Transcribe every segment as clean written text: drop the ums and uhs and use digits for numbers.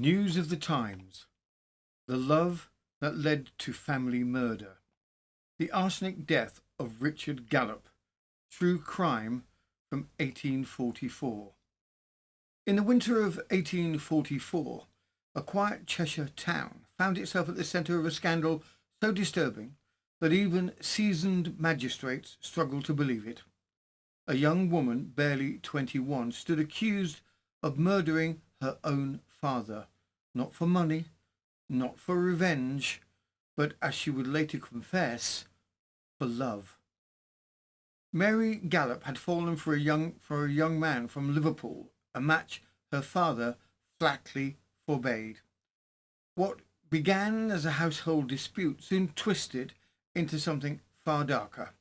News of the Times. The love that led to family murder. The arsenic death of Richard Gallup. True crime from 1844. In the winter of 1844, a quiet Cheshire town found itself at the centre of a scandal so disturbing that even seasoned magistrates struggled to believe it. A young woman, barely 21, stood accused of murdering her own father, not for money, not for revenge, but, as she would later confess, for love. Mary Gallop had fallen for a young man from Liverpool, a match her father flatly forbade. What began as a household dispute soon twisted into something far darker.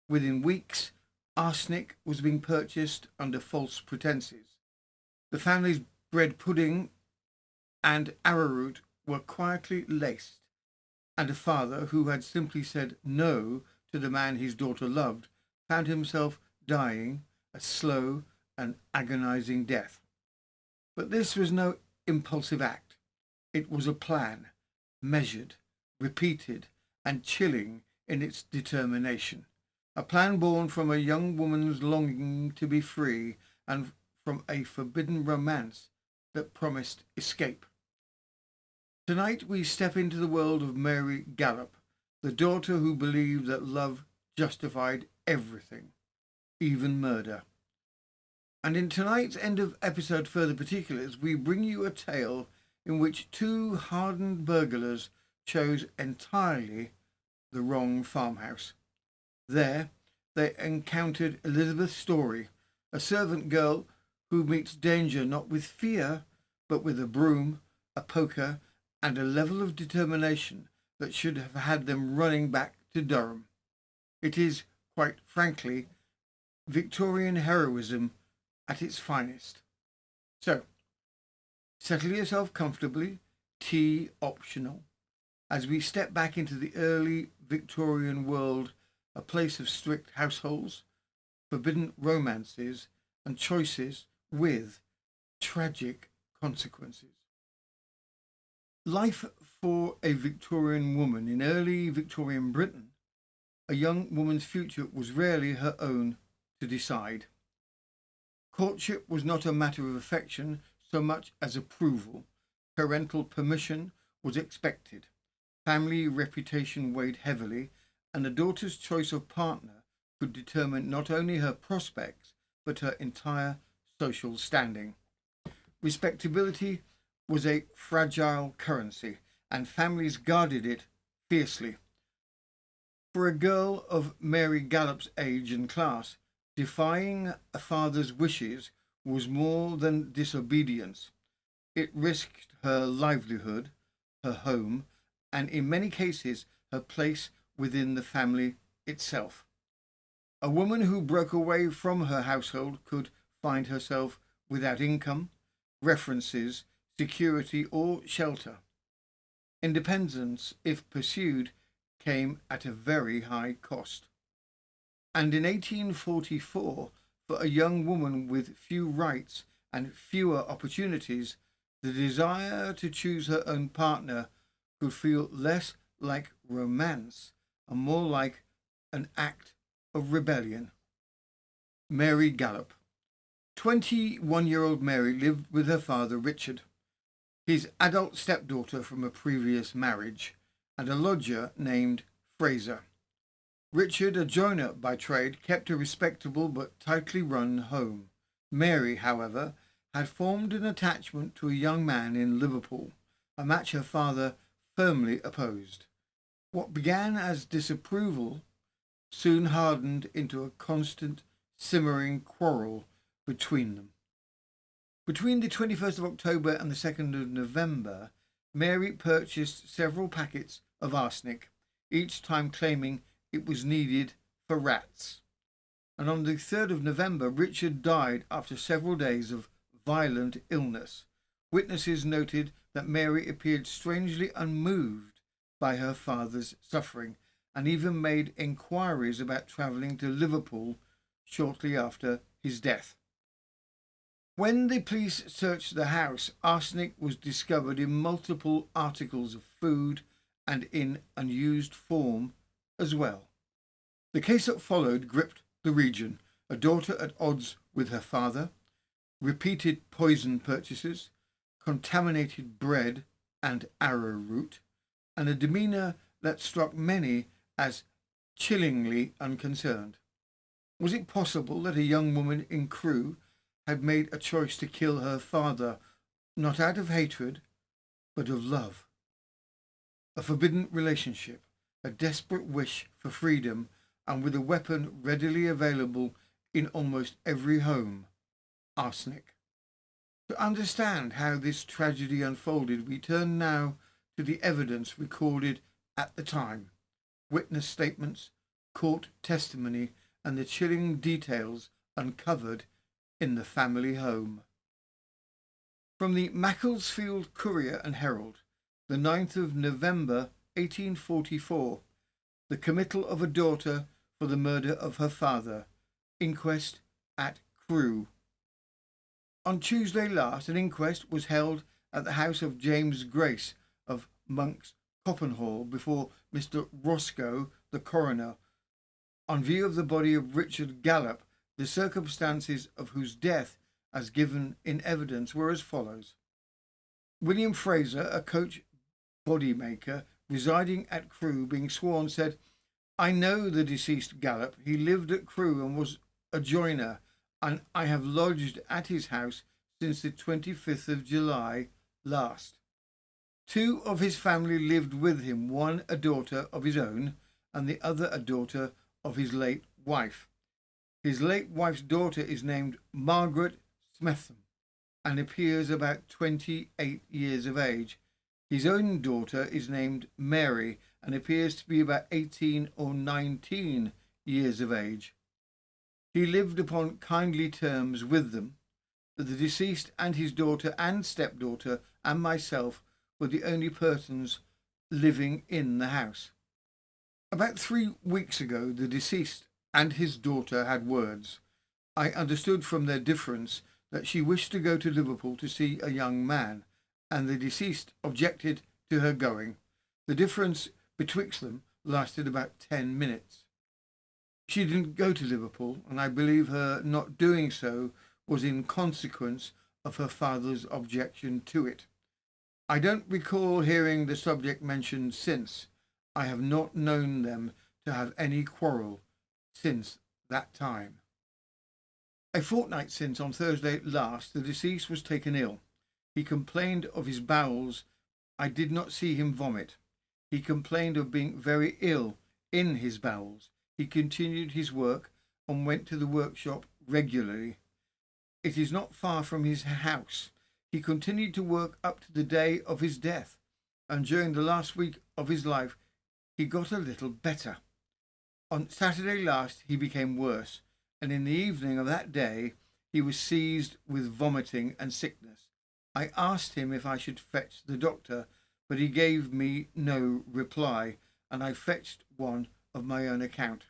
Within weeks, arsenic was being purchased under false pretences. The family's bread pudding and arrowroot were quietly laced, and a father who had simply said no to the man his daughter loved found himself dying a slow and agonizing death. But this was no impulsive act. It was a plan, measured, repeated, and chilling in its determination. A plan born from a young woman's longing to be free and from a forbidden romance that promised escape. Tonight we step into the world of Mary Gallup, the daughter who believed that love justified everything, even murder. And in tonight's end of episode further particulars, we bring you a tale in which two hardened burglars chose entirely the wrong farmhouse. There they encountered Elizabeth Story, a servant girl who meets danger not with fear, but with a broom, a poker, and a level of determination that should have had them running back to Durham. It is, quite frankly, Victorian heroism at its finest. So, settle yourself comfortably, tea optional, as we step back into the early Victorian world, a place of strict households, forbidden romances, and choices with tragic consequences. Life for a Victorian woman in early Victorian Britain. A young woman's future was rarely her own to decide. Courtship was not a matter of affection so much as approval. Parental permission was expected. Family reputation weighed heavily, and a daughter's choice of partner could determine not only her prospects, but her entire social standing. Respectability was a fragile currency, and families guarded it fiercely. For a girl of Mary Gallup's age and class, defying a father's wishes was more than disobedience. It risked her livelihood, her home, and in many cases her place within the family itself. A woman who broke away from her household could find herself without income, references, security, or shelter. Independence, if pursued, came at a very high cost. And in 1844, for a young woman with few rights and fewer opportunities, the desire to choose her own partner could feel less like romance and more like an act of rebellion. Mary Gallup. 21-year-old Mary lived with her father Richard, his adult stepdaughter from a previous marriage, and a lodger named Fraser. Richard, a joiner by trade, kept a respectable but tightly run home. Mary, however, had formed an attachment to a young man in Liverpool, a match her father firmly opposed. What began as disapproval soon hardened into a constant, simmering quarrel between them. Between the 21st of October and the 2nd of November, Mary purchased several packets of arsenic, each time claiming it was needed for rats. And on the 3rd of November, Richard died after several days of violent illness. Witnesses noted that Mary appeared strangely unmoved by her father's suffering, and even made inquiries about travelling to Liverpool shortly after his death. When the police searched the house, arsenic was discovered in multiple articles of food and in unused form as well. The case that followed gripped the region. A daughter at odds with her father, repeated poison purchases, contaminated bread and arrowroot, and a demeanour that struck many as chillingly unconcerned. Was it possible that a young woman in Crewe had made a choice to kill her father, not out of hatred, but of love? A forbidden relationship, a desperate wish for freedom, and with a weapon readily available in almost every home: arsenic. To understand how this tragedy unfolded, we turn now to the evidence recorded at the time, witness statements, court testimony, and the chilling details uncovered in the family home. From the Macclesfield Courier and Herald, the 9th of November 1844, the committal of a daughter for the murder of her father, inquest at Crewe. On Tuesday last, an inquest was held at the house of James Grace of Monk's Coppenhall before Mr. Roscoe, the coroner, on view of the body of Richard Gallup, the circumstances of whose death, as given in evidence, were as follows. William Fraser, a coach body maker residing at Crewe, being sworn, said, "I know the deceased Gallup. He lived at Crewe and was a joiner, and I have lodged at his house since the 25th of July last. Two of his family lived with him, one a daughter of his own and the other a daughter of his late wife. His late wife's daughter is named Margaret Smetham and appears about 28 years of age. His own daughter is named Mary and appears to be about 18 or 19 years of age. He lived upon kindly terms with them. The deceased and his daughter and stepdaughter and myself were the only persons living in the house. About 3 weeks ago, the deceased and his daughter had words. I understood from their difference that she wished to go to Liverpool to see a young man, and the deceased objected to her going. The difference betwixt them lasted about 10 minutes. She didn't go to Liverpool, and I believe her not doing so was in consequence of her father's objection to it. I don't recall hearing the subject mentioned since. I have not known them to have any quarrel since that time. A fortnight since, on Thursday last, the deceased was taken ill. He complained of his bowels. I did not see him vomit. He complained of being very ill in his bowels. He continued his work and went to the workshop regularly. It is not far from his house. He continued to work up to the day of his death, and during the last week of his life he got a little better. On Saturday last he became worse, and in the evening of that day he was seized with vomiting and sickness. I asked him if I should fetch the doctor, but he gave me no reply, and I fetched one of my own account.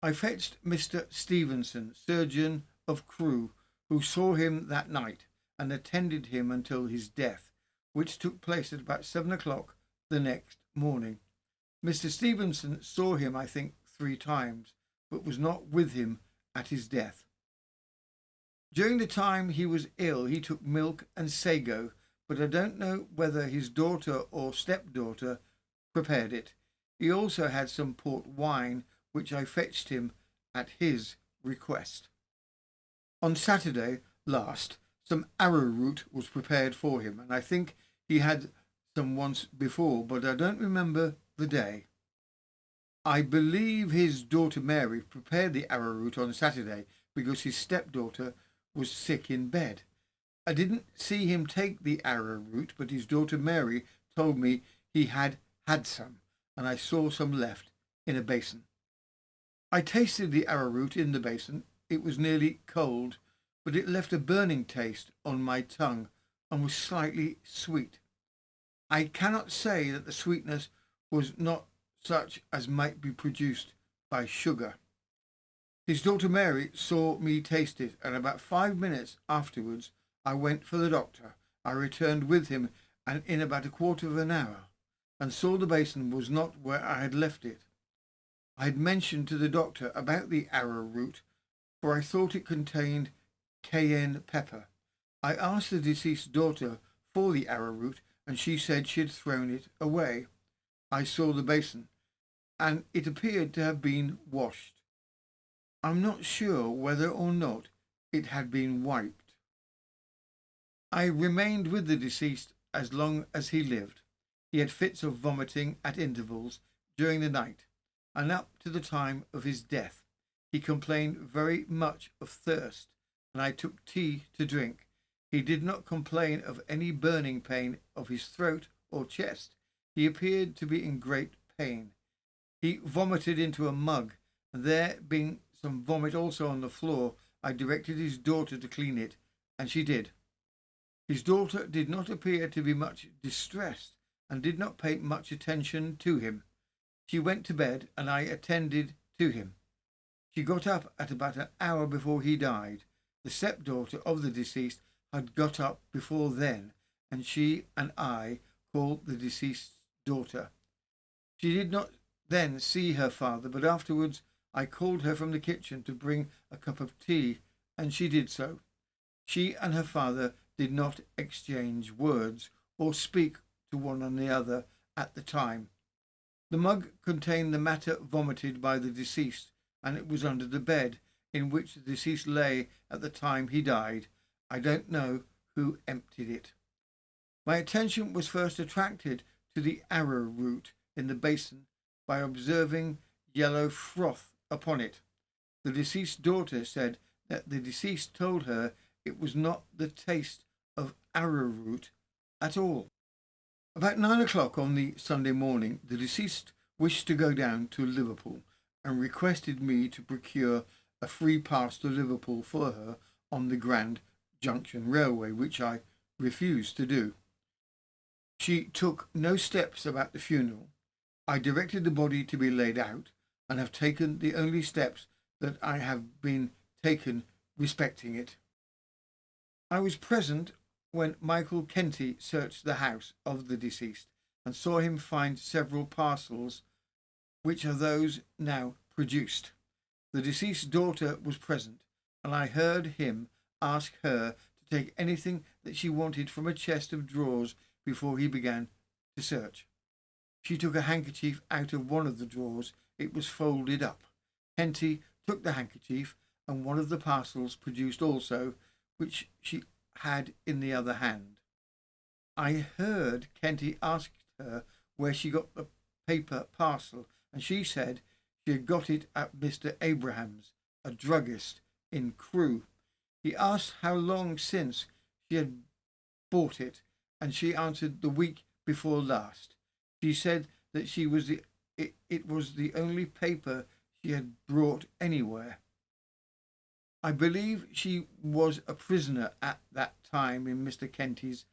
I fetched Mr. Stevenson, surgeon of Crewe, who saw him that night and attended him until his death, which took place at about 7 o'clock the next morning. Mr. Stevenson saw him, I think, 3 times, but was not with him at his death. During the time he was ill, he took milk and sago, but I don't know whether his daughter or stepdaughter prepared it. He also had some port wine, which I fetched him at his request. On Saturday last, some arrowroot was prepared for him, and I think he had some once before, but I don't remember the day. I believe his daughter Mary prepared the arrowroot on Saturday because his stepdaughter was sick in bed. I didn't see him take the arrowroot, but his daughter Mary told me he had had some, and I saw some left in a basin. I tasted the arrowroot in the basin. It was nearly cold, but it left a burning taste on my tongue and was slightly sweet. I cannot say that the sweetness was not such as might be produced by sugar. His daughter Mary saw me taste it, and about 5 minutes afterwards I went for the doctor. I returned with him, and in about a quarter of an hour, and saw the basin was not where I had left it. I had mentioned to the doctor about the arrowroot, for I thought it contained cayenne pepper. I asked the deceased daughter for the arrowroot, and she said she had thrown it away. I saw the basin, and it appeared to have been washed. I'm not sure whether or not it had been wiped. I remained with the deceased as long as he lived. He had fits of vomiting at intervals during the night, and up to the time of his death. He complained very much of thirst, and I took tea to drink. He did not complain of any burning pain of his throat or chest. He appeared to be in great pain. He vomited into a mug, and there being some vomit also on the floor, I directed his daughter to clean it, and she did. His daughter did not appear to be much distressed, and did not pay much attention to him. She went to bed, and I attended to him. She got up at about an hour before he died. The stepdaughter of the deceased had got up before then, and she and I called the deceased's daughter. She did not then see her father, but afterwards I called her from the kitchen to bring a cup of tea, and she did so. She and her father did not exchange words or speak to one another at the time. The mug contained the matter vomited by the deceased, and it was under the bed in which the deceased lay at the time he died. I don't know who emptied it. My attention was first attracted to the arrowroot in the basin by observing yellow froth upon it. The deceased's daughter said that the deceased told her it was not the taste of arrowroot at all. About 9 o'clock on the Sunday morning, the deceased wished to go down to Liverpool and requested me to procure a free pass to Liverpool for her on the Grand Junction Railway, which I refused to do. She took no steps about the funeral. I directed the body to be laid out, and have taken the only steps that I have been taken respecting it. I was present when Michael Kenty searched the house of the deceased, and saw him find several parcels, which are those now produced. The deceased's daughter was present, and I heard him ask her to take anything that she wanted from a chest of drawers before he began to search. She took a handkerchief out of one of the drawers. It was folded up. Kenty took the handkerchief and one of the parcels produced also, which she had in the other hand. I heard Kenty ask her where she got the paper parcel, and she said she had got it at Mr. Abraham's, a druggist in Crewe. He asked how long since she had bought it, and she answered the week before last. She said that it was the only paper she had brought anywhere. I believe she was a prisoner at that time in Mr. Kenty's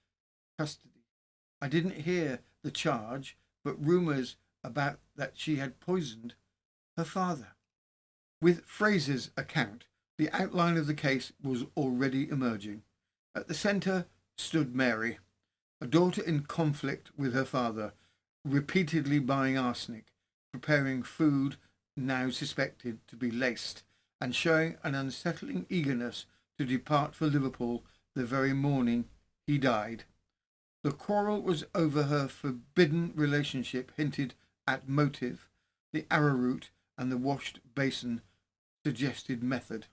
custody. I didn't hear the charge, but rumours about that she had poisoned her father. With Fraser's account, the outline of the case was already emerging. At the centre stood Mary, a daughter in conflict with her father, repeatedly buying arsenic, preparing food now suspected to be laced, and showing an unsettling eagerness to depart for Liverpool the very morning he died. The quarrel was over her forbidden relationship hinted at motive. The arrowroot and the washed basin suggested method.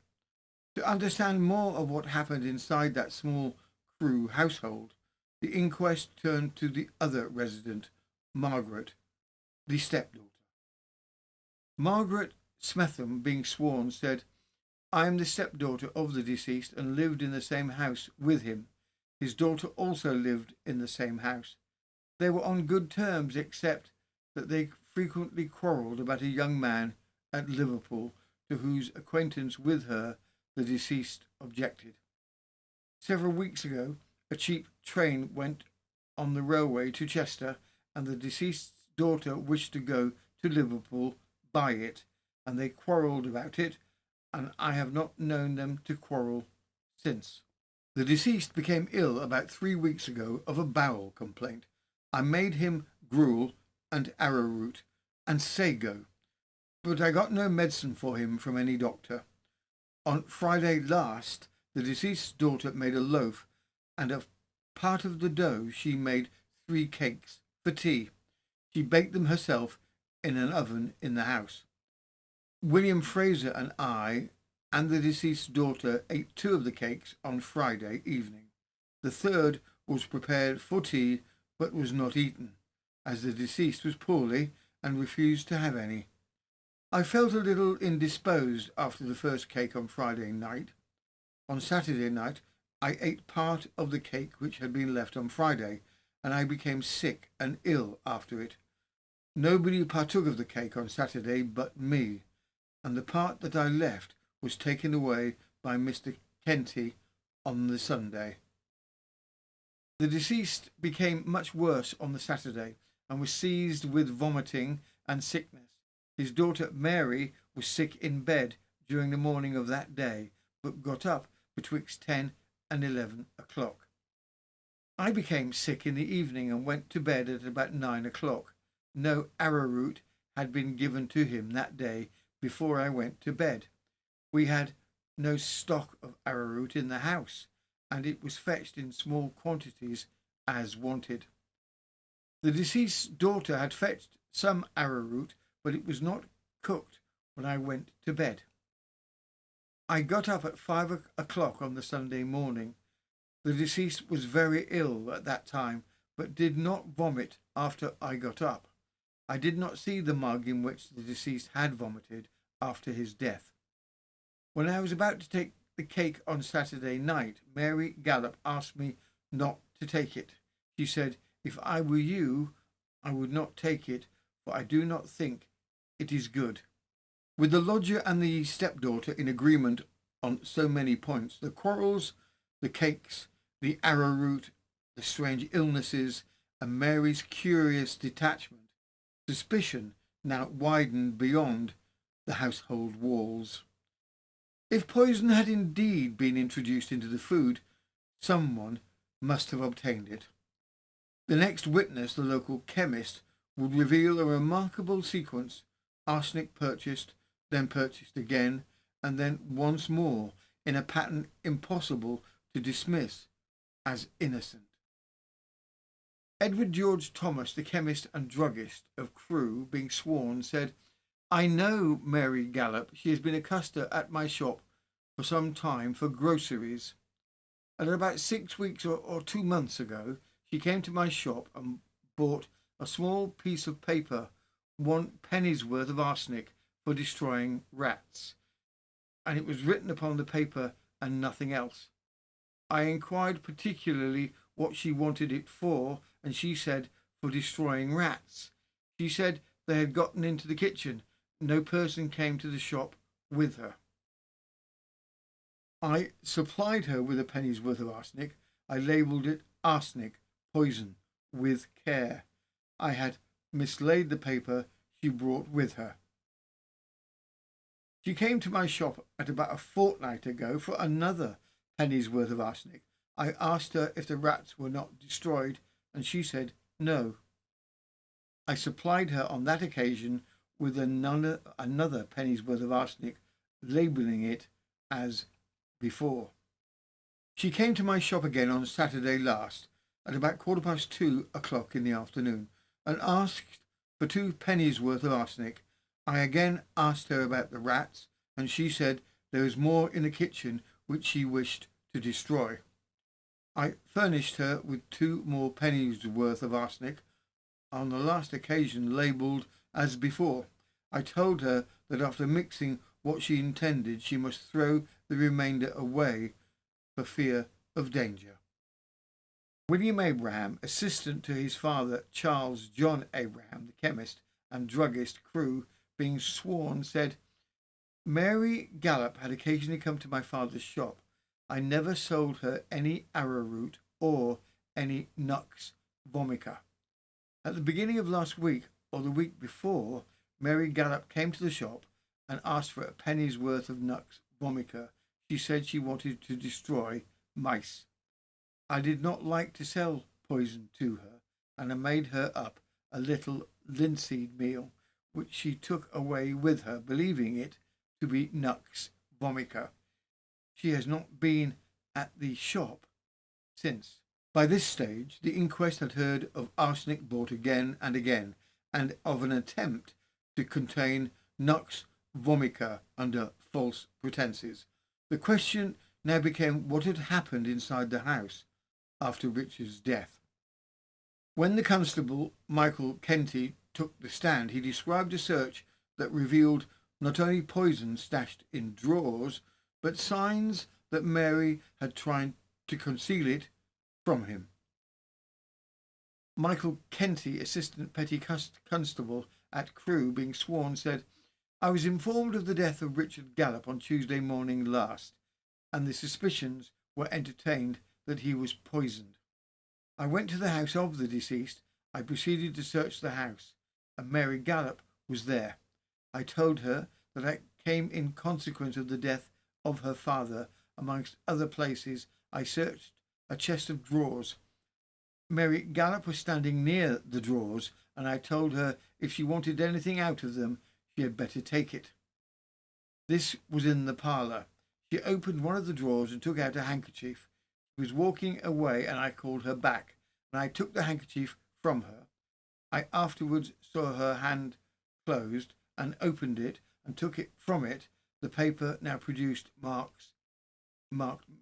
To understand more of what happened inside that small Crewe household, the inquest turned to the other resident, Margaret, the stepdaughter. Margaret Smetham, being sworn, said, "I am the stepdaughter of the deceased and lived in the same house with him. His daughter also lived in the same house. They were on good terms, except that they frequently quarrelled about a young man at Liverpool to whose acquaintance with her the deceased objected. Several weeks ago, a cheap train went on the railway to Cheshire, and the deceased's daughter wished to go to Liverpool by it, and they quarrelled about it, and I have not known them to quarrel since. The deceased became ill about 3 weeks ago of a bowel complaint. I made him gruel and arrowroot and sago, but I got no medicine for him from any doctor. On Friday last, the deceased's daughter made a loaf, and of part of the dough she made 3 cakes for tea. She baked them herself in an oven in the house. William Fraser and I and the deceased's daughter ate 2 of the cakes on Friday evening. The third was prepared for tea but was not eaten, as the deceased was poorly and refused to have any. I felt a little indisposed after the first cake on Friday night. On Saturday night, I ate part of the cake which had been left on Friday, and I became sick and ill after it. Nobody partook of the cake on Saturday but me, and the part that I left was taken away by Mr. Kenty on the Sunday. The deceased became much worse on the Saturday and was seized with vomiting and sickness. His daughter Mary was sick in bed during the morning of that day, but got up betwixt 10 and 11 o'clock. I became sick in the evening and went to bed at about 9 o'clock. No arrowroot had been given to him that day before I went to bed. We had no stock of arrowroot in the house, and it was fetched in small quantities as wanted. The deceased's daughter had fetched some arrowroot, but it was not cooked when I went to bed. I got up at 5 o'clock on the Sunday morning. The deceased was very ill at that time, but did not vomit after I got up. I did not see the mug in which the deceased had vomited after his death. When I was about to take the cake on Saturday night, Mary Gallop asked me not to take it. She said, "If I were you, I would not take it, for I do not think it is good." With the lodger and the stepdaughter in agreement on so many points, the quarrels, the cakes, the arrowroot, the strange illnesses, and Mary's curious detachment, suspicion now widened beyond the household walls. If poison had indeed been introduced into the food, someone must have obtained it. The next witness, the local chemist, would reveal a remarkable sequence: arsenic purchased, then purchased again, and then once more, in a pattern impossible to dismiss as innocent. Edward George Thomas, the chemist and druggist of Crewe, being sworn, said, "I know Mary Gallop. She has been a customer at my shop for some time for groceries. And about 6 weeks or 2 months ago, she came to my shop and bought a small piece of paper, 1 penny's worth of arsenic for destroying rats, and it was written upon the paper and nothing else. I inquired particularly what she wanted it for, and she said for destroying rats. She said they had gotten into the kitchen. No person came to the shop with her. I supplied her with a penny's worth of arsenic. I labelled it arsenic, poison, with care. I had mislaid the paper she brought with her. She came to my shop at about a fortnight ago for another penny's worth of arsenic. I asked her if the rats were not destroyed, and she said no. I supplied her on that occasion with another penny's worth of arsenic, labelling it as before. She came to my shop again on Saturday last at about 2:15 in the afternoon and asked for 2 pennies worth of arsenic. I again asked her about the rats, and she said there was more in the kitchen which she wished to destroy. I furnished her with 2 more pennies worth of arsenic, on the last occasion labelled as before. I told her that after mixing what she intended, she must throw the remainder away for fear of danger. William Abraham, assistant to his father Charles John Abraham, the chemist and druggist, Crewe, being sworn, said, "Mary Gallop had occasionally come to my father's shop. I never sold her any arrowroot or any nux vomica. At the beginning of last week or the week before, Mary Gallop came to the shop and asked for a penny's worth of nux vomica. She said she wanted to destroy mice. I did not like to sell poison to her, and I made her up a little linseed meal, which she took away with her, believing it to be nux vomica. She has not been at the shop since. By this stage, the inquest had heard of arsenic bought again, and of an attempt to contain nux vomica under false pretences. The question now became what had happened inside the house after Richard's death. When the constable, Michael Kenty, took the stand, he described a search that revealed not only poison stashed in drawers, but signs that Mary had tried to conceal it from him. Michael Kenty, Assistant Petty Constable at Crewe, being sworn, said, I was informed of the death of Richard Gallup on Tuesday morning last, and the suspicions were entertained that he was poisoned. I went to the house of the deceased. I proceeded to search the house, and Mary Gallop was there. I told her that I came in consequence of the death of her father. Amongst other places, I searched a chest of drawers. Mary Gallop was standing near the drawers, and I told her if she wanted anything out of them, she had better take it. This was in the parlour. She opened one of the drawers and took out a handkerchief. She was walking away, and I called her back, and I took the handkerchief from her. I afterwards saw her hand closed and opened it and took it from it. The paper now produced marked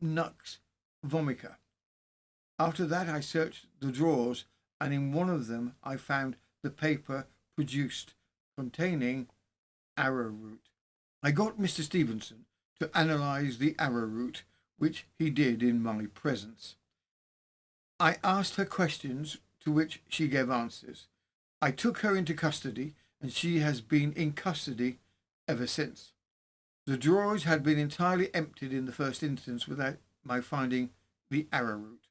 nux vomica. After that I searched the drawers, and in one of them I found the paper produced containing arrowroot. I got Mr. Stevenson to analyse the arrowroot, which he did in my presence. I asked her questions to which she gave answers. I took her into custody, and she has been in custody ever since. The drawers had been entirely emptied in the first instance without my finding the arrowroot.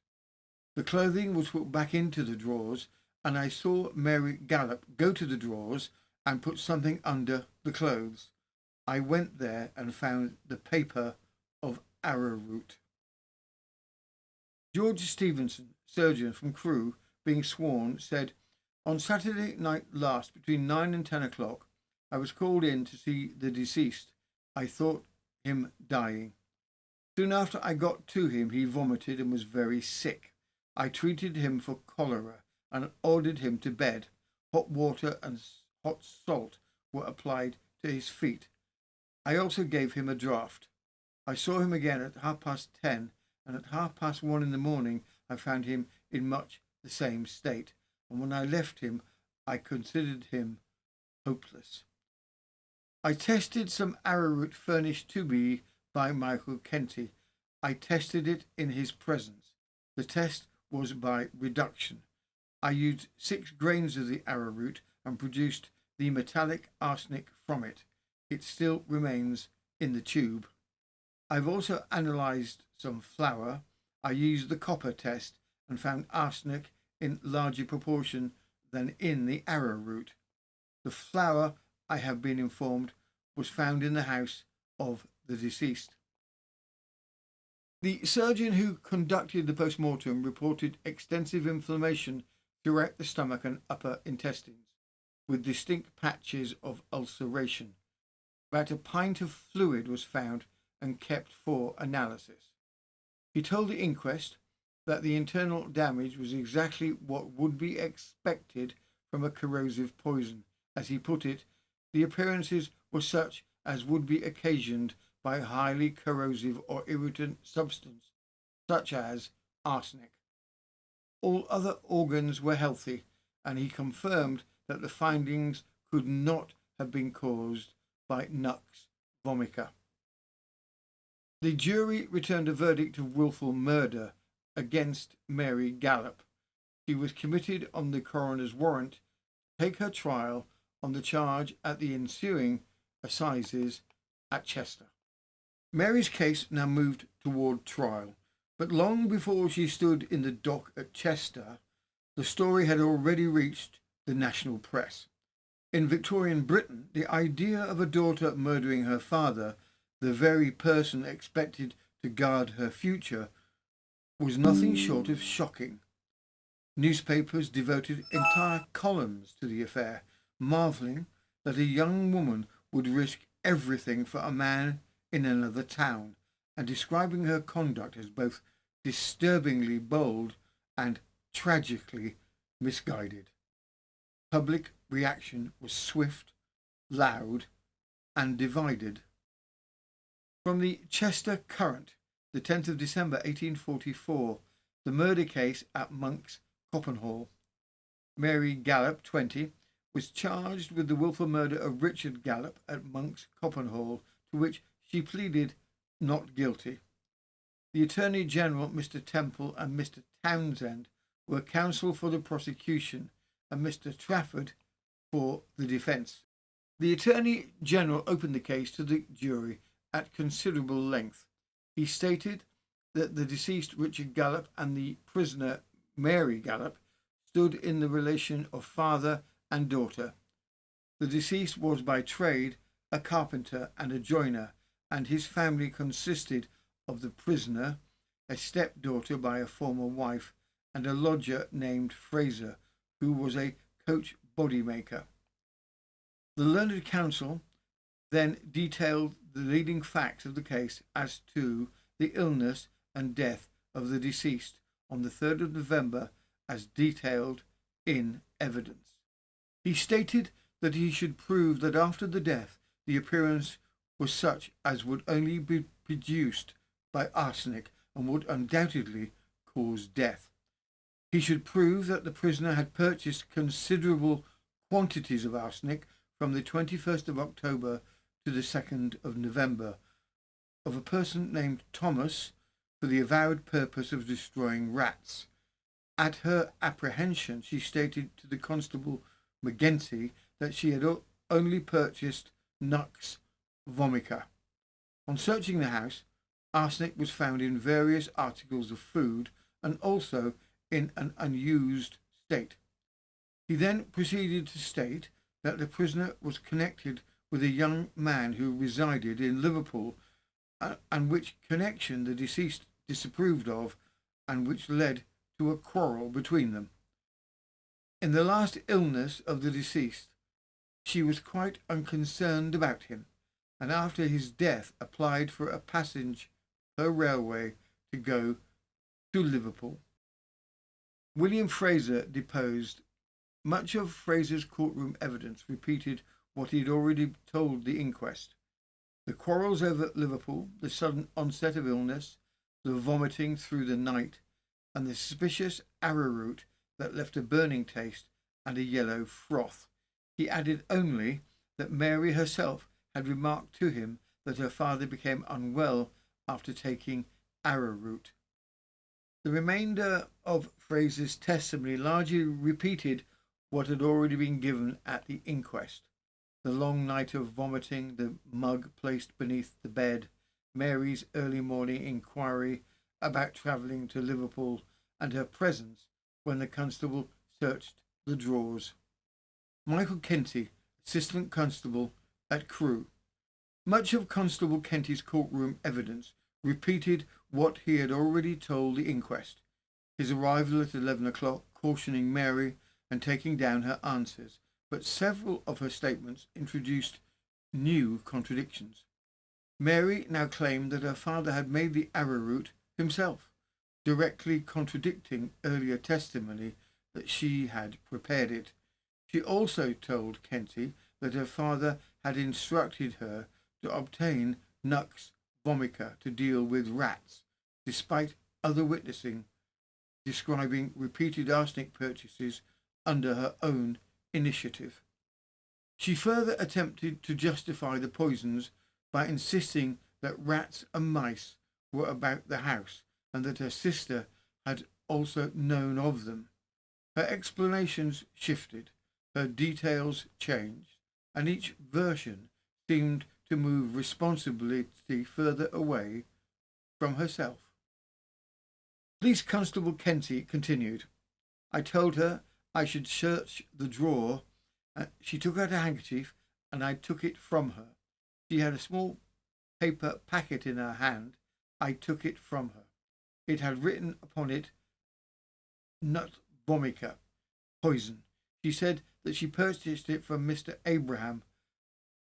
The clothing was put back into the drawers, and I saw Mary Gallop go to the drawers and put something under the clothes. I went there and found the paper of arrowroot. George Stevenson, surgeon from Crewe, being sworn, said, on Saturday night last, between 9 and 10 o'clock, I was called in to see the deceased. I thought him dying. Soon after I got to him, he vomited and was very sick. I treated him for cholera and ordered him to bed. Hot water and hot salt were applied to his feet. I also gave him a draught. I saw him again at 10:30, and at 1:30 in the morning I found him in much the same state, and when I left him I considered him hopeless. I tested some arrowroot furnished to me by Michael Kenty. I tested it in his presence. The test was by reduction. I used 6 grains of the arrowroot and produced the metallic arsenic from it. It still remains in the tube. I've also analysed some flour. I used the copper test and found arsenic in larger proportion than in the arrowroot. The flour, I have been informed, was found in the house of the deceased. The surgeon who conducted the post-mortem reported extensive inflammation throughout the stomach and upper intestines, with distinct patches of ulceration. About a pint of fluid was found and kept for analysis. He told the inquest that the internal damage was exactly what would be expected from a corrosive poison. As he put it, the appearances were such as would be occasioned by a highly corrosive or irritant substance, such as arsenic. All other organs were healthy, and he confirmed that the findings could not have been caused by nux vomica. The jury returned a verdict of wilful murder against Mary Gallop. She was committed on the coroner's warrant to take her trial on the charge at the ensuing assizes at Chester. Mary's case now moved toward trial, but long before she stood in the dock at Chester, the story had already reached the national press. In Victorian Britain, the idea of a daughter murdering her father, the very person expected to guard her future, was nothing short of shocking. Newspapers devoted entire columns to the affair, marvelling that a young woman would risk everything for a man in another town, and describing her conduct as both disturbingly bold and tragically misguided. Public reaction was swift, loud, and divided. From the Chester Current, the 10th of December 1844, the murder case at Monk's Coppenhall. Mary Gallop, 20, was charged with the wilful murder of Richard Gallup at Monk's Coppenhall, to which she pleaded not guilty. The Attorney General, Mr. Temple, and Mr. Townsend were counsel for the prosecution, and Mr. Trafford for the defence. The Attorney General opened the case to the jury at considerable length. He stated that the deceased Richard Gallup and the prisoner Mary Gallop stood in the relation of father and daughter. The deceased was by trade a carpenter and a joiner, and his family consisted of the prisoner, a stepdaughter by a former wife, and a lodger named Fraser, who was a coach body maker. The learned counsel then detailed the leading facts of the case as to the illness and death of the deceased on the 3rd of November as detailed in evidence. He stated that he should prove that after the death the appearance was such as would only be produced by arsenic and would undoubtedly cause death. He should prove that the prisoner had purchased considerable quantities of arsenic from the 21st of October to the 2nd of November of a person named Thomas for the avowed purpose of destroying rats. At her apprehension, she stated to the constable McGenty that she had only purchased nux vomica. On searching the house, arsenic was found in various articles of food and also in an unused state. He then proceeded to state that the prisoner was connected with a young man who resided in Liverpool, and which connection the deceased disapproved of, and which led to a quarrel between them. In the last illness of the deceased, she was quite unconcerned about him, and after his death applied for a passage per railway to go to Liverpool. William Fraser deposed. Much of Fraser's courtroom evidence repeated what he had already told the inquest. The quarrels over Liverpool, the sudden onset of illness, the vomiting through the night, and the suspicious arrowroot that left a burning taste and a yellow froth. He added only that Mary herself had remarked to him that her father became unwell after taking arrowroot. The remainder of Fraser's testimony largely repeated what had already been given at the inquest. The long night of vomiting, the mug placed beneath the bed, Mary's early morning inquiry about travelling to Liverpool, and her presence when the constable searched the drawers. Michael Kenty, Assistant Constable at Crewe. Much of Constable Kenty's courtroom evidence repeated what he had already told the inquest. His arrival at 11 o'clock, cautioning Mary and taking down her answers, but several of her statements introduced new contradictions. Mary now claimed that her father had made the arrowroot himself, directly contradicting earlier testimony that she had prepared it. She also told Kenty that her father had instructed her to obtain nux vomica to deal with rats, despite other witnessing describing repeated arsenic purchases under her own initiative. She further attempted to justify the poisons by insisting that rats and mice were about the house and that her sister had also known of them. Her explanations shifted, her details changed, and each version seemed to move responsibility further away from herself. Police Constable Kenty continued. I told her I should search the drawer She took out a handkerchief, and I took it from her. She had a small paper packet in her hand. I took it from her. It had written upon it, nut vomica, poison. She said that she purchased it from Mr. Abraham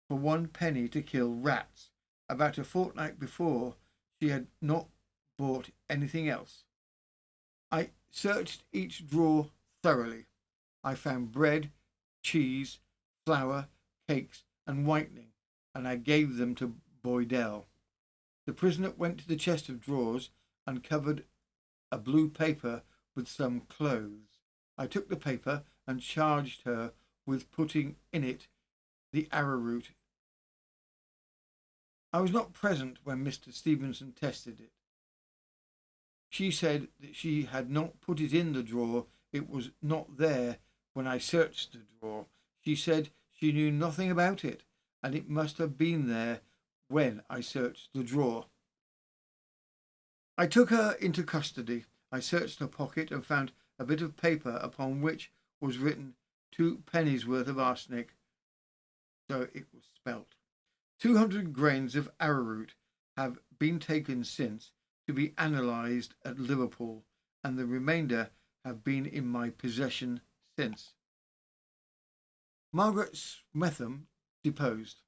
for 1 penny to kill rats. About a fortnight before, she had not bought anything else. I searched each drawer thoroughly. I found bread, cheese, flour, cakes, and whitening, and I gave them to Boydell. The prisoner went to the chest of drawers and covered a blue paper with some clothes. I took the paper and charged her with putting in it the arrowroot. I was not present when Mr. Stevenson tested it. She said that she had not put it in the drawer. It was not there when I searched the drawer. She said she knew nothing about it, and it must have been there when I searched the drawer. I took her into custody. I searched her pocket and found a bit of paper upon which was written 2 pennies worth of arsenic, so it was spelt. 200 grains of arrowroot have been taken since to be analysed at Liverpool, and the remainder have been in my possession since. Margaret Smetham deposed.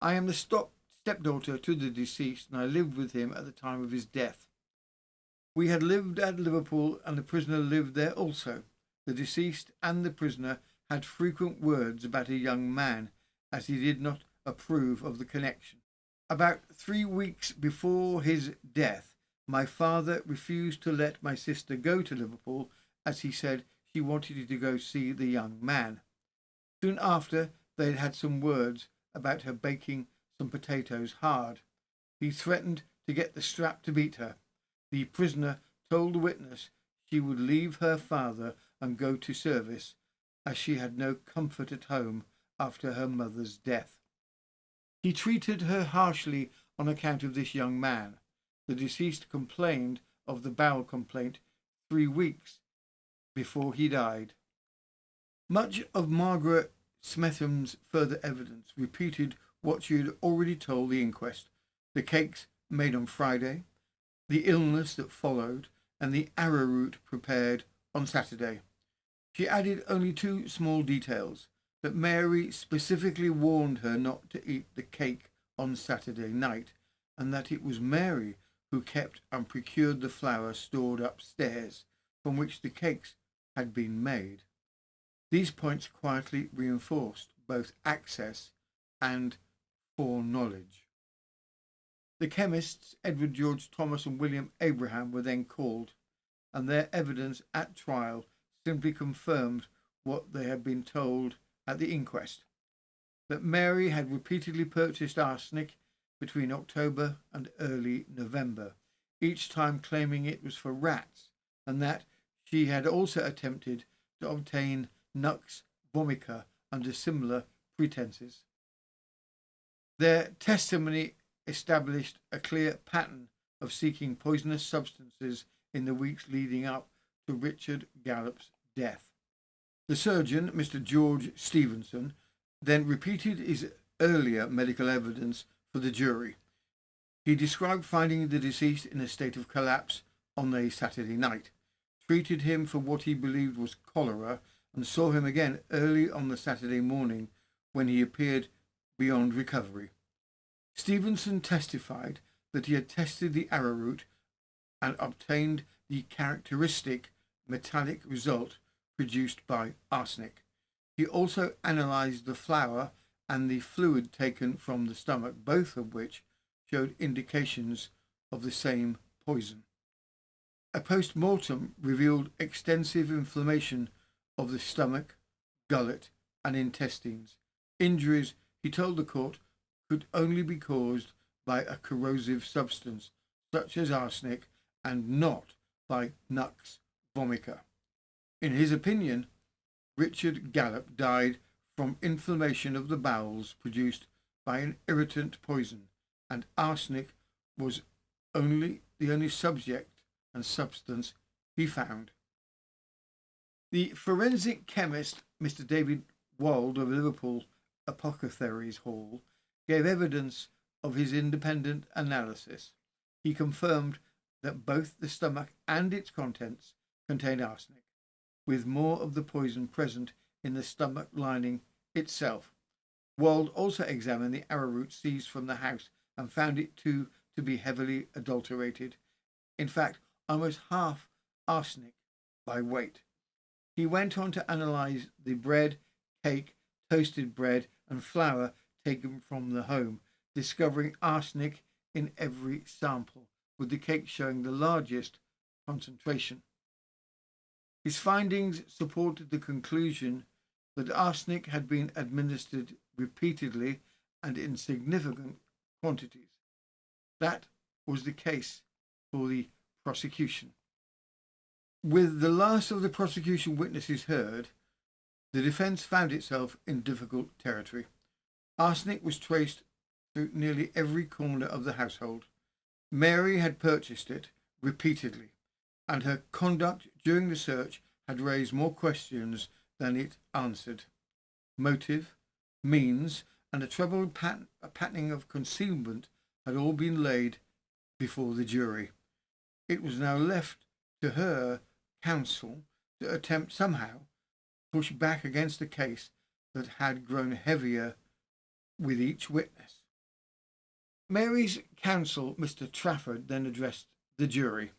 I am the stepdaughter to the deceased, and I lived with him at the time of his death. We had lived at Liverpool, and the prisoner lived there also. The deceased and the prisoner had frequent words about a young man, as he did not approve of the connection. About 3 weeks before his death, my father refused to let my sister go to Liverpool, as he said she wanted to go see the young man. Soon after, they had some words about her baking some potatoes hard. He threatened to get the strap to beat her. The prisoner told the witness she would leave her father and go to service, as she had no comfort at home after her mother's death. He treated her harshly on account of this young man. The deceased complained of the bowel complaint 3 weeks before he died. Much of Margaret Smetham's further evidence repeated what she had already told the inquest: the cakes made on Friday, the illness that followed, and the arrowroot prepared on Saturday. She added only 2 small details: that Mary specifically warned her not to eat the cake on Saturday night, and that it was Mary who kept and procured the flour stored upstairs, from which the cakes had been made. These points quietly reinforced both access and foreknowledge. The chemists Edward George Thomas and William Abraham were then called, and their evidence at trial simply confirmed what they had been told at the inquest: that Mary had repeatedly purchased arsenic between October and early November, each time claiming it was for rats, and that she had also attempted to obtain nux vomica under similar pretenses. Their testimony established a clear pattern of seeking poisonous substances in the weeks leading up to Richard Gallup's death. The surgeon, Mr. George Stevenson, then repeated his earlier medical evidence for the jury. He described finding the deceased in a state of collapse on a Saturday night, treated him for what he believed was cholera, and saw him again early on the Saturday morning when he appeared beyond recovery. Stevenson testified that he had tested the arrowroot and obtained the characteristic metallic result produced by arsenic. He also analysed the flour and the fluid taken from the stomach, both of which showed indications of the same poison. A post-mortem revealed extensive inflammation of the stomach, gullet, and intestines. Injuries, he told the court, could only be caused by a corrosive substance, such as arsenic, and not by nux vomica. In his opinion, Richard Gallup died from inflammation of the bowels produced by an irritant poison, and arsenic was the only subject and substance he found. The forensic chemist, Mr. David Wold of Liverpool Apothecaries Hall gave evidence of his independent analysis. He confirmed that both the stomach and its contents contained arsenic, with more of the poison present in the stomach lining itself. Wold also examined the arrowroot seized from the house and found it to be heavily adulterated. In fact, almost half arsenic by weight. He went on to analyse the bread, cake, toasted bread and flour taken from the home, discovering arsenic in every sample, with the cake showing the largest concentration. His findings supported the conclusion that arsenic had been administered repeatedly and in significant quantities. That was the case for the prosecution. With the last of the prosecution witnesses heard, the defence found itself in difficult territory. Arsenic was traced through nearly every corner of the household. Mary had purchased it repeatedly, and her conduct during the search had raised more questions than it answered. Motive, means, and a troubled patterning of concealment had all been laid before the jury. It was now left to her counsel to attempt somehow to push back against a case that had grown heavier with each witness. Mary's counsel, Mr. Trafford, then addressed the jury.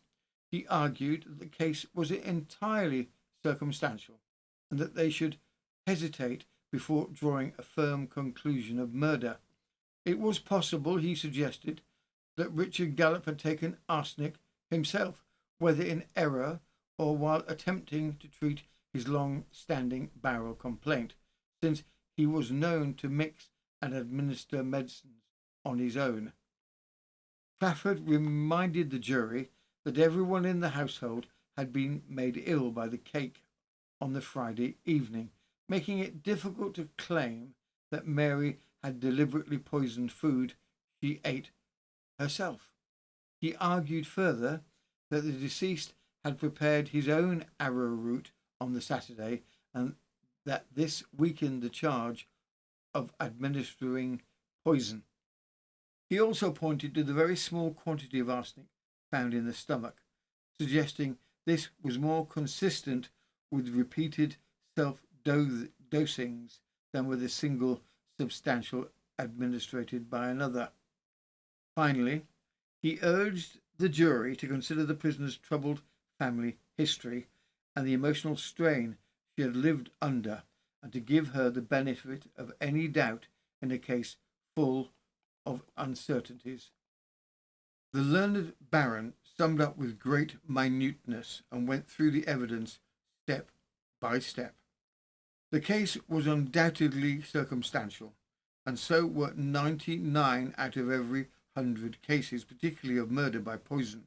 He argued that the case was entirely circumstantial and that they should hesitate before drawing a firm conclusion of murder. It was possible, he suggested, that Richard Gallup had taken arsenic himself, whether in error or while attempting to treat his long-standing bowel complaint, since he was known to mix and administer medicines on his own. Trafford reminded the jury that everyone in the household had been made ill by the cake on the Friday evening, making it difficult to claim that Mary had deliberately poisoned food she ate herself. He argued further that the deceased had prepared his own arrowroot on the Saturday and that this weakened the charge of administering poison. He also pointed to the very small quantity of arsenic found in the stomach, suggesting this was more consistent with repeated self-dosings than with a single substantial administered by another. Finally, he urged the jury to consider the prisoner's troubled family history and the emotional strain she had lived under, and to give her the benefit of any doubt in a case full of uncertainties. The learned Baron summed up with great minuteness and went through the evidence step by step. The case was undoubtedly circumstantial, and so were 99 out of every 100 cases, particularly of murder by poison.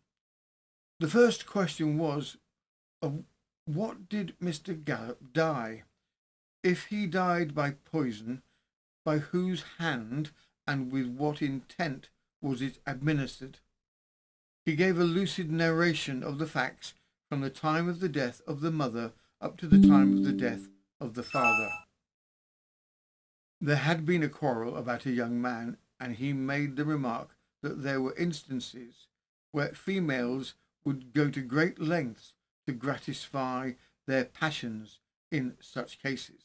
The first question was, of what did Mr. Gallup die? If he died by poison, by whose hand and with what intent was it administered? He gave a lucid narration of the facts from the time of the death of the mother up to the time of the death of the father. There had been a quarrel about a young man, and he made the remark that there were instances where females would go to great lengths to gratify their passions in such cases.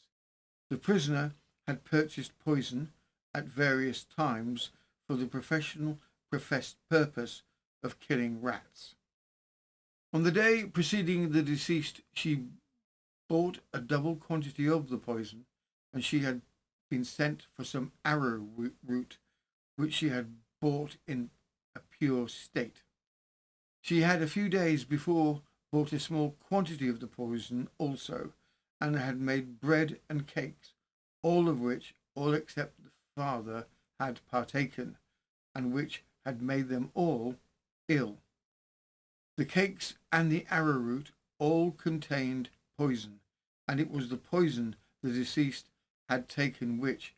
The prisoner had purchased poison at various times for the professed purpose of killing rats. On the day preceding the deceased, she bought a double quantity of the poison, and she had been sent for some arrowroot, which she had bought in a pure state. She had a few days before bought a small quantity of the poison also, and had made bread and cakes, all of which all except the father had partaken, and which had made them all ill. The cakes and the arrowroot all contained poison, and it was the poison the deceased had taken which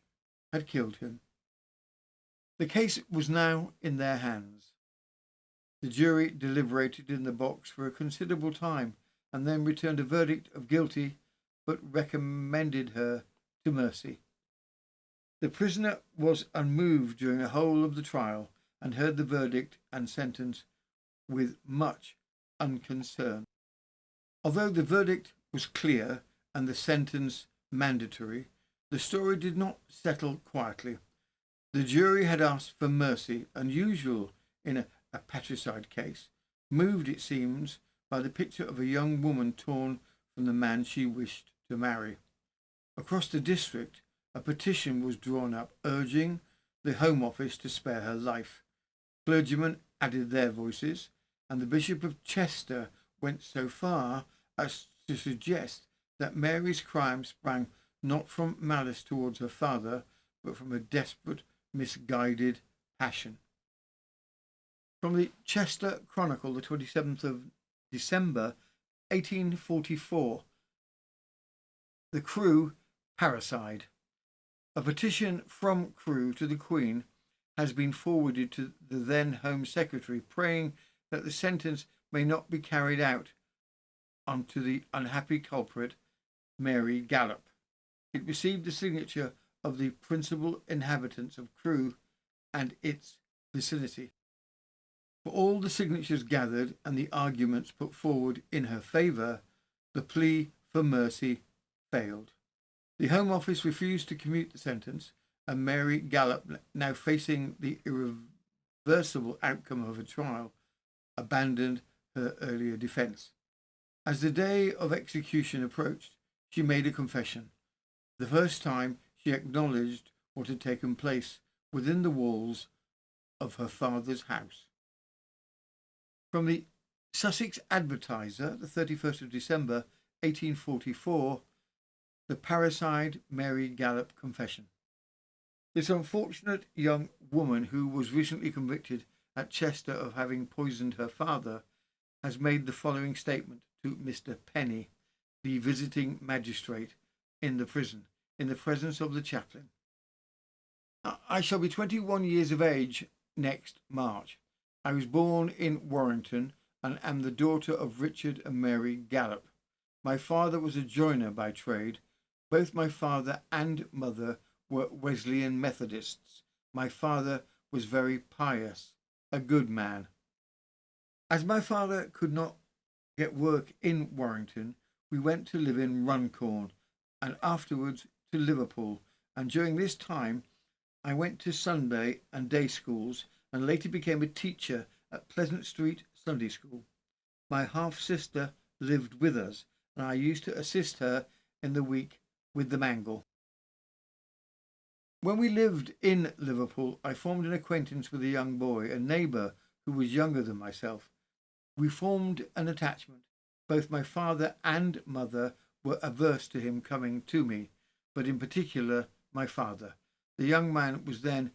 had killed him. The case was now in their hands. The jury deliberated in the box for a considerable time, and then returned a verdict of guilty, but recommended her to mercy. The prisoner was unmoved during the whole of the trial and heard the verdict and sentence with much unconcern. Although the verdict was clear and the sentence mandatory, the story did not settle quietly. The jury had asked for mercy, unusual in a parricide case, moved, it seems, by the picture of a young woman torn from the man she wished to marry. Across the district, a petition was drawn up urging the Home Office to spare her life. Clergymen added their voices, and the Bishop of Chester went so far as to suggest that Mary's crime sprang not from malice towards her father, but from a desperate, misguided passion. From the Chester Chronicle, the 27th of December, 1844, the Crewe Parricide. A petition from Crewe to the Queen has been forwarded to the then Home Secretary, praying that the sentence may not be carried out onto the unhappy culprit, Mary Gallop. It received the signature of the principal inhabitants of Crewe and its vicinity. For all the signatures gathered and the arguments put forward in her favour, the plea for mercy failed. The Home Office refused to commute the sentence, and Mary Gallup, now facing the irreversible outcome of her trial, abandoned her earlier defence. As the day of execution approached, she made a confession. The first time she acknowledged what had taken place within the walls of her father's house. From the Sussex Advertiser, the 31st of December, 1844, the Parricide Mary Gallup confession. This unfortunate young woman, who was recently convicted at Chester of having poisoned her father, has made the following statement to Mr. Penny, the visiting magistrate in the prison, in the presence of the chaplain. I shall be 21 years of age next March. I was born in Warrington and am the daughter of Richard and Mary Gallup. My father was a joiner by trade. Both my father and mother were Wesleyan Methodists. My father was very pious, a good man. As my father could not get work in Warrington, we went to live in Runcorn and afterwards to Liverpool, and during this time I went to Sunday and day schools and later became a teacher at Pleasant Street Sunday School. My half-sister lived with us, and I used to assist her in the week with the mangle. When we lived in Liverpool, I formed an acquaintance with a young boy, a neighbour who was younger than myself. We formed an attachment. Both my father and mother were averse to him coming to me, but in particular my father. The young man was then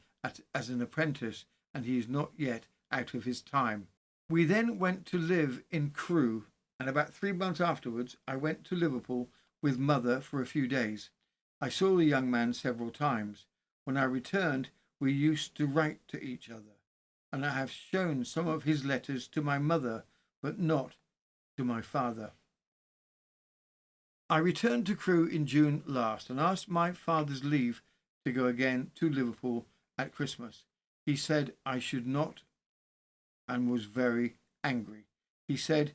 as an apprentice, and he is not yet out of his time. We then went to live in Crewe, and about 3 months afterwards I went to Liverpool with mother for a few days. I saw the young man several times. When I returned, we used to write to each other, and I have shown some of his letters to my mother, but not to my father. I returned to Crewe in June last and asked my father's leave to go again to Liverpool at Christmas. He said I should not and was very angry. He said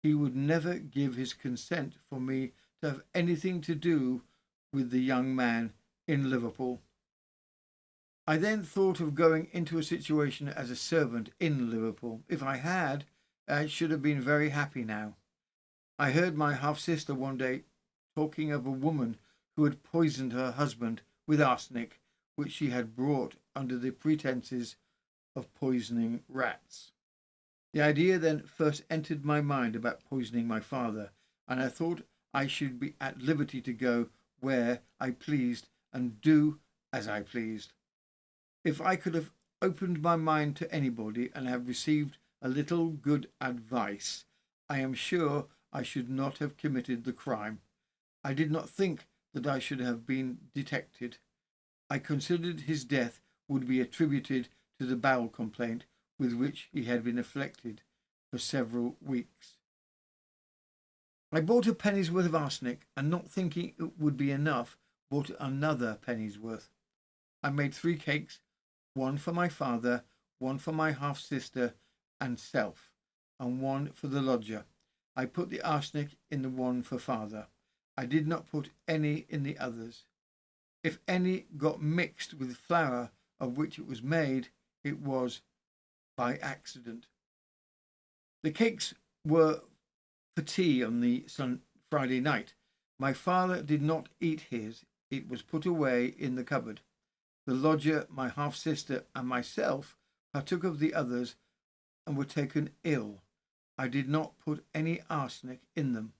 he would never give his consent for me to have anything to do with the young man in Liverpool. I then thought of going into a situation as a servant in Liverpool. If I had, I should have been very happy now. I heard my half-sister one day talking of a woman who had poisoned her husband with arsenic, which she had brought under the pretences of poisoning rats. The idea then first entered my mind about poisoning my father, and I thought I should be at liberty to go where I pleased and do as I pleased. If I could have opened my mind to anybody and have received a little good advice, I am sure I should not have committed the crime. I did not think that I should have been detected. I considered his death would be attributed to the bowel complaint with which he had been afflicted for several weeks. I bought a penny's worth of arsenic, and not thinking it would be enough, bought another penny's worth. I made 3 cakes, one for my father, one for my half-sister and self, and one for the lodger. I put the arsenic in the one for father. I did not put any in the others. If any got mixed with flour of which it was made, it was by accident. The cakes were for tea on the Friday night. My father did not eat his. It was put away in the cupboard. The lodger, my half-sister and myself partook of the others and were taken ill. I did not put any arsenic in them.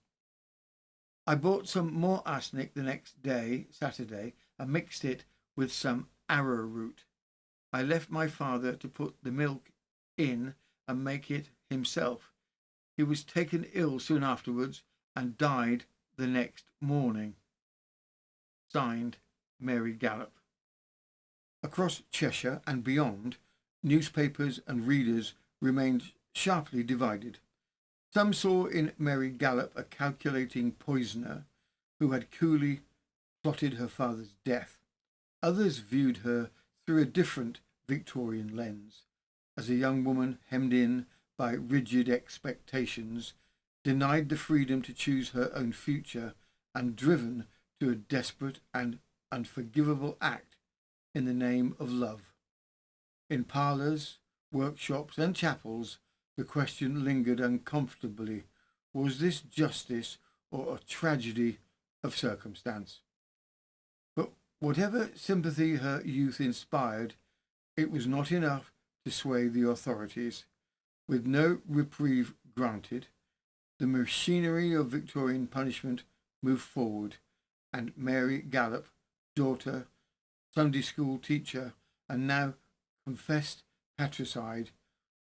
I bought some more arsenic the next day, Saturday, and mixed it with some arrowroot. I left my father to put the milk in and make it himself. He was taken ill soon afterwards and died the next morning. Signed, Mary Gallop. Across Cheshire and beyond, newspapers and readers remained sharply divided. Some saw in Mary Gallup a calculating poisoner who had coolly plotted her father's death. Others viewed her through a different Victorian lens, as a young woman hemmed in by rigid expectations, denied the freedom to choose her own future, and driven to a desperate and unforgivable act in the name of love. In parlours, workshops and chapels, the question lingered uncomfortably: was this justice or a tragedy of circumstance? But whatever sympathy her youth inspired, it was not enough to sway the authorities. With no reprieve granted, the machinery of Victorian punishment moved forward, and Mary Gallup, daughter, Sunday school teacher, and now confessed parricide,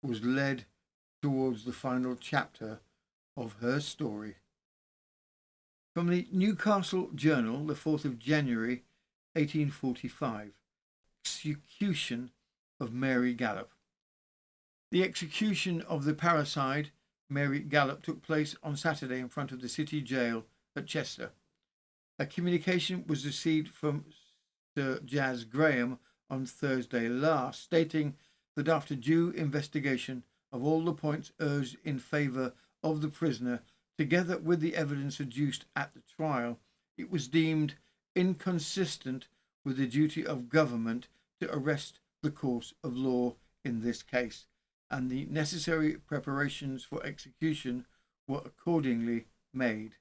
was led towards the final chapter of her story. From the Newcastle Journal, the 4th of January, 1845. Execution of Mary Gallup. The execution of the parricide, Mary Gallup, took place on Saturday in front of the city jail at Cheshire. A communication was received from Sir Jas Graham on Thursday last, stating that after due investigation of all the points urged in favour of the prisoner, together with the evidence adduced at the trial, it was deemed inconsistent with the duty of government to arrest the course of law in this case, and the necessary preparations for execution were accordingly made.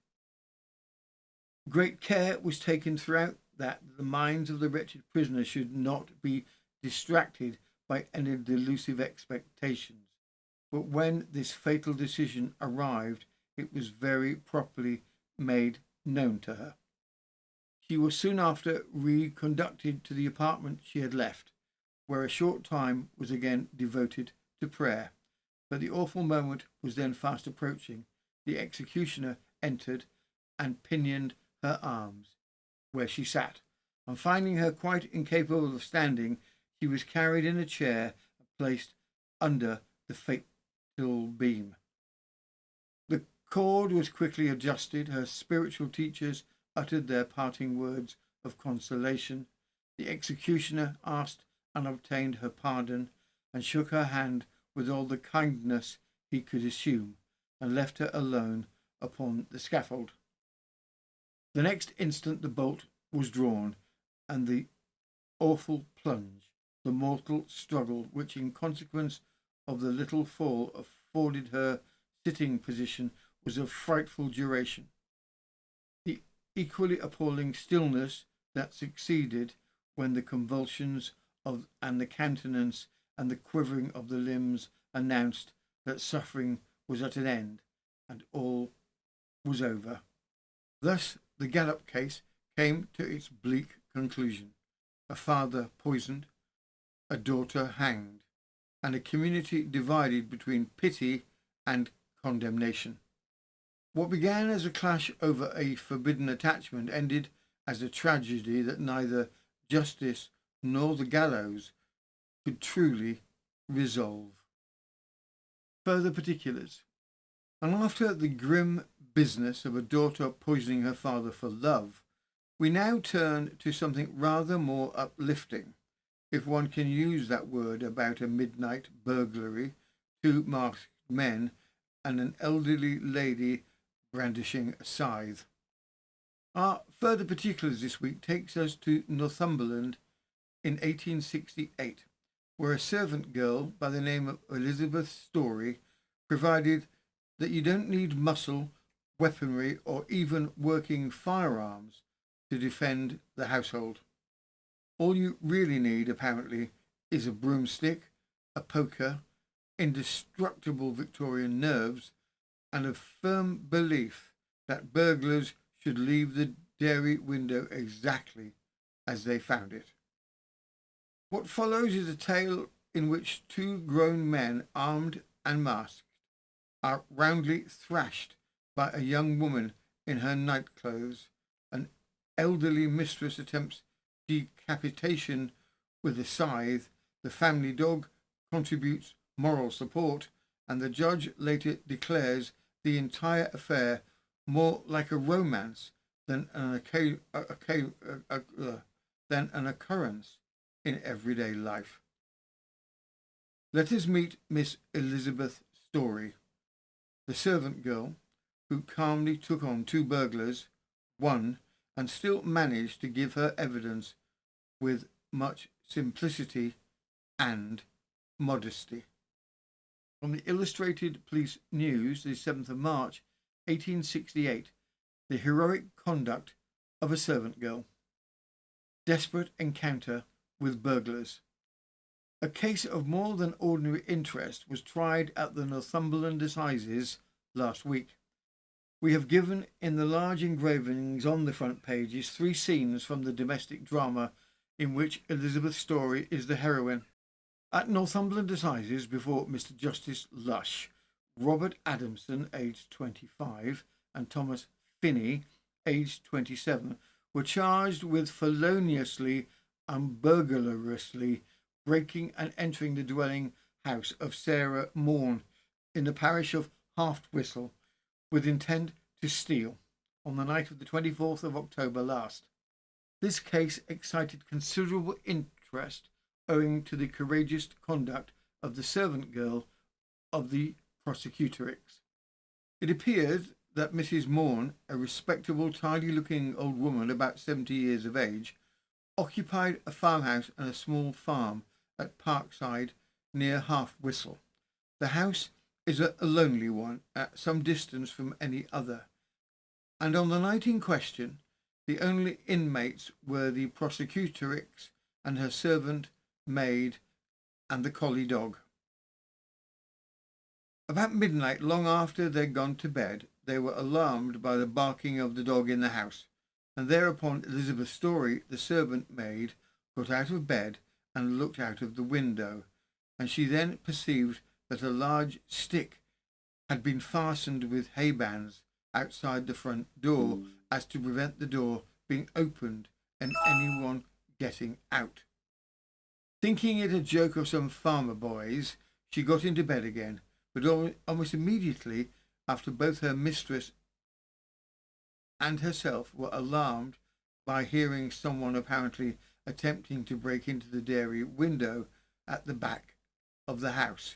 Great care was taken throughout that the minds of the wretched prisoner should not be distracted by any delusive expectations. But when this fatal decision arrived, it was very properly made known to her. She was soon after reconducted to the apartment she had left, where a short time was again devoted to prayer. But the awful moment was then fast approaching. The executioner entered and pinioned her arms, where she sat, and finding her quite incapable of standing, she was carried in a chair and placed under the fatal beam. The cord was quickly adjusted. Her spiritual teachers uttered their parting words of consolation. The executioner asked and obtained her pardon, and shook her hand with all the kindness he could assume, and left her alone upon the scaffold. The next instant the bolt was drawn, and the awful plunge, the mortal struggle which, in consequence of the little fall, afforded her sitting position, was of frightful duration. The equally appalling stillness that succeeded, when the convulsions and the countenance and the quivering of the limbs announced that suffering was at an end and all was over. Thus the Gallup case came to its bleak conclusion: a father poisoned, a daughter hanged, and a community divided between pity and condemnation. What began as a clash over a forbidden attachment ended as a tragedy that neither justice nor the gallows could truly resolve. Further particulars. And after the grim business of a daughter poisoning her father for love, We now turn to something rather more uplifting, if one can use that word about a midnight burglary, two masked men and an elderly lady brandishing a scythe. Our further particulars this week takes us to Northumberland in 1868, where a servant girl by the name of Elizabeth Story provided that you don't need muscle, weaponry, or even working firearms to defend the household. All you really need, apparently, is a broomstick, a poker, indestructible Victorian nerves, and a firm belief that burglars should leave the dairy window exactly as they found it. What follows is a tale in which two grown men, armed and masked, are roundly thrashed by a young woman in her nightclothes. An elderly mistress attempts decapitation with a scythe. The family dog contributes moral support, and the judge later declares the entire affair more like a romance than an occurrence in everyday life. Let us meet Miss Elizabeth Story, the servant girl who calmly took on two burglars, won, and still managed to give her evidence with much simplicity and modesty. From the Illustrated Police News, the 7th of March, 1868, the heroic conduct of a servant girl. Desperate encounter with burglars. A case of more than ordinary interest was tried at the Northumberland Assizes last week. We have given in the large engravings on the front pages 3 scenes from the domestic drama in which Elizabeth Story is the heroine. At Northumberland Assizes, before Mr. Justice Lush, Robert Adamson, aged 25, and Thomas Finney, aged 27, were charged with feloniously and burglarously breaking and entering the dwelling house of Sarah Morn in the parish of Half-Whistle with intent to steal on the night of the 24th of October last. This case excited considerable interest owing to the courageous conduct of the servant girl of the prosecutrix. It appeared that Mrs. Morn, a respectable, tidy-looking old woman about 70 years of age, occupied a farmhouse and a small farm at Parricide near Half-Whistle. The house is a lonely one at some distance from any other, and on the night in question the only inmates were the prosecutrix and her servant maid and the collie dog. About midnight, long after they'd gone to bed, they were alarmed by the barking of the dog in the house, and thereupon Elizabeth Story, the servant maid, got out of bed and looked out of the window, and she then perceived that a large stick had been fastened with hay bands outside the front door as to prevent the door being opened and anyone getting out. Thinking it a joke of some farmer boys, she got into bed again, but almost immediately after both her mistress and herself were alarmed by hearing someone apparently attempting to break into the dairy window at the back of the house.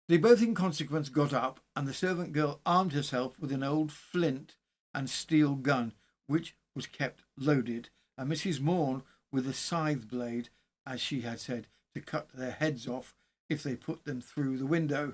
They both in consequence got up, and the servant girl armed herself with an old flint and steel gun, which was kept loaded, and Mrs. Morn with a scythe blade, as she had said, to cut their heads off if they put them through the window.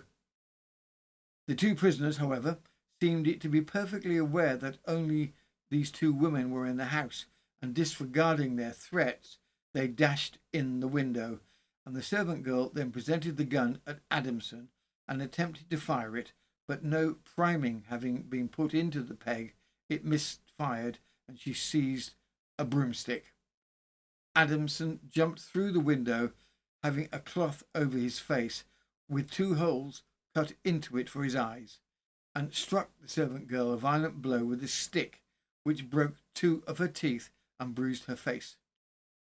The two prisoners, however, seemed to be perfectly aware that only these two women were in the house, and disregarding their threats, they dashed in the window, and the servant girl then presented the gun at Adamson and attempted to fire it, but no priming having been put into the peg, it misfired, and she seized a broomstick. Adamson jumped through the window, having a cloth over his face, with 2 holes cut into it for his eyes, and struck the servant girl a violent blow with a stick, which broke 2 of her teeth and bruised her face.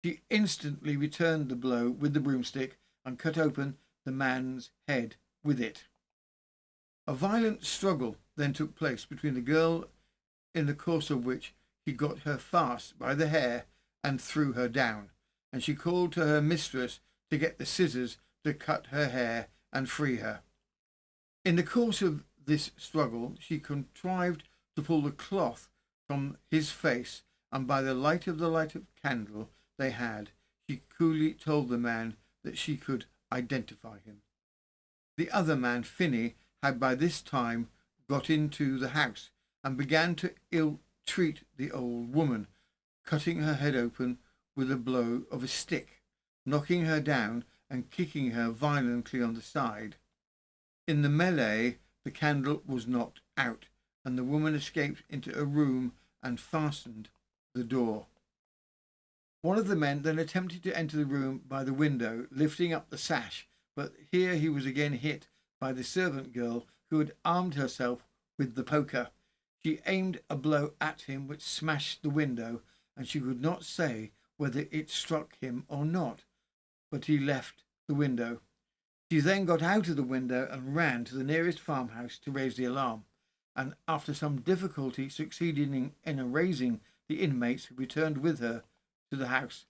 She instantly returned the blow with the broomstick and cut open the man's head with it. A violent struggle then took place between the girl, in the course of which he got her fast by the hair and threw her down, and she called to her mistress to get the scissors to cut her hair and free her. In the course of this struggle, she contrived to pull the cloth from his face, and by the light of the lighted candle they had, she coolly told the man that she could identify him. The other man, Finney, had by this time got into the house and began to ill-treat the old woman, cutting her head open with a blow of a stick, knocking her down and kicking her violently on the side. In the melee, the candle was knocked out, and the woman escaped into a room and fastened the door. One of the men then attempted to enter the room by the window, lifting up the sash, but here he was again hit by the servant girl, who had armed herself with the poker. She aimed a blow at him which smashed the window, and she could not say whether it struck him or not, but he left the window. She then got out of the window and ran to the nearest farmhouse to raise the alarm, and after some difficulty succeeded in erasing the inmates, who returned with her to the house.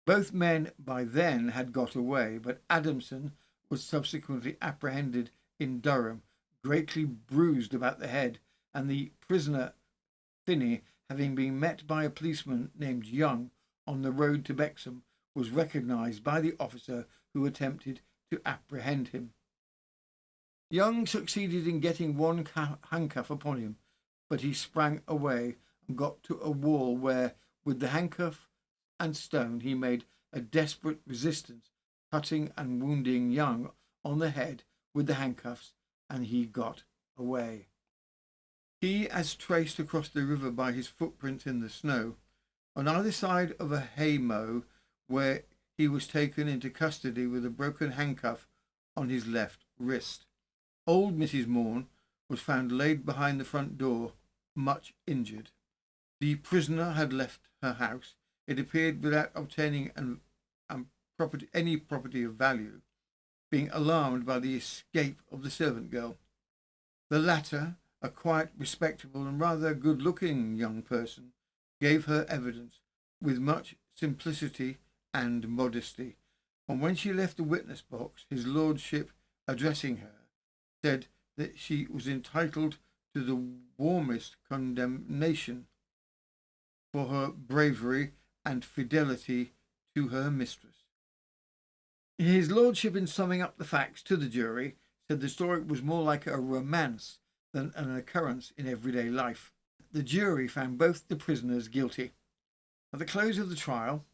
Both men by then had got away, but Adamson was subsequently apprehended in Durham, greatly bruised about the head, and the prisoner Finney, having been met by a policeman named Young on the road to Bexham, was recognised by the officer who attempted to apprehend him. Young succeeded in getting one handcuff upon him, but he sprang away and got to a wall where, with the handcuff and stone, he made a desperate resistance, cutting and wounding Young on the head with the handcuffs, and he got away. He, as traced across the river by his footprints in the snow, on either side of a hay mow, where he was taken into custody with a broken handcuff on his left wrist. Old Mrs. Morn was found laid behind the front door, much injured. The prisoner had left her house, it appeared, without obtaining any property of value, being alarmed by the escape of the servant girl. The latter, a quiet, respectable, and rather good-looking young person, gave her evidence with much simplicity and modesty, and when she left the witness box, his lordship, addressing her, said that she was entitled to the warmest condemnation for her bravery and fidelity to her mistress. His lordship, in summing up the facts to the jury, said the story was more like a romance than an occurrence in everyday life. The jury found both the prisoners guilty. At the close of the trial,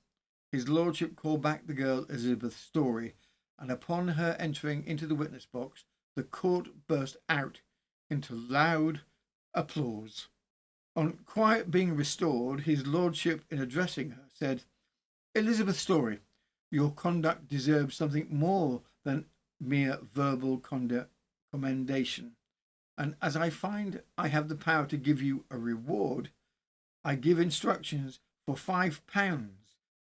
his lordship called back the girl Elizabeth's story, and upon her entering into the witness box, the court burst out into loud applause. On quiet being restored, his lordship, in addressing her, said, "Elizabeth Story, your conduct deserves something more than mere verbal commendation, and as I find I have the power to give you a reward, I give instructions for £5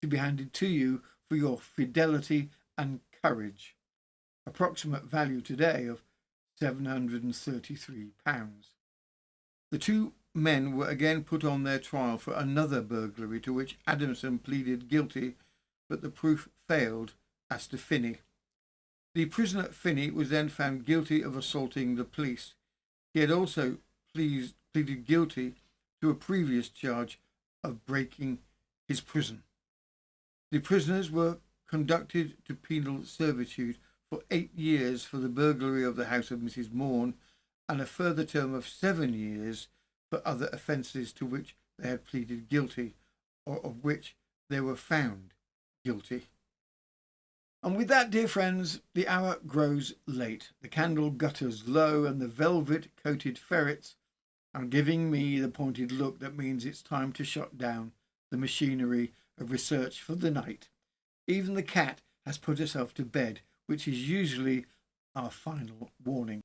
to be handed to you for your fidelity and courage." Approximate value today of £733. The two men were again put on their trial for another burglary, to which Adamson pleaded guilty, but the proof failed as to Finney. The prisoner Finney was then found guilty of assaulting the police. He had also pleaded guilty to a previous charge of breaking his prison. The prisoners were conducted to penal servitude for 8 years for the burglary of the house of Mrs. Morn, and a further term of 7 years for other offences to which they had pleaded guilty, or of which they were found guilty. And with that, dear friends, the hour grows late, the candle gutters low, and the velvet-coated ferrets are giving me the pointed look that means it's time to shut down the machinery of research for the night. Even the cat has put herself to bed, which is usually our final warning.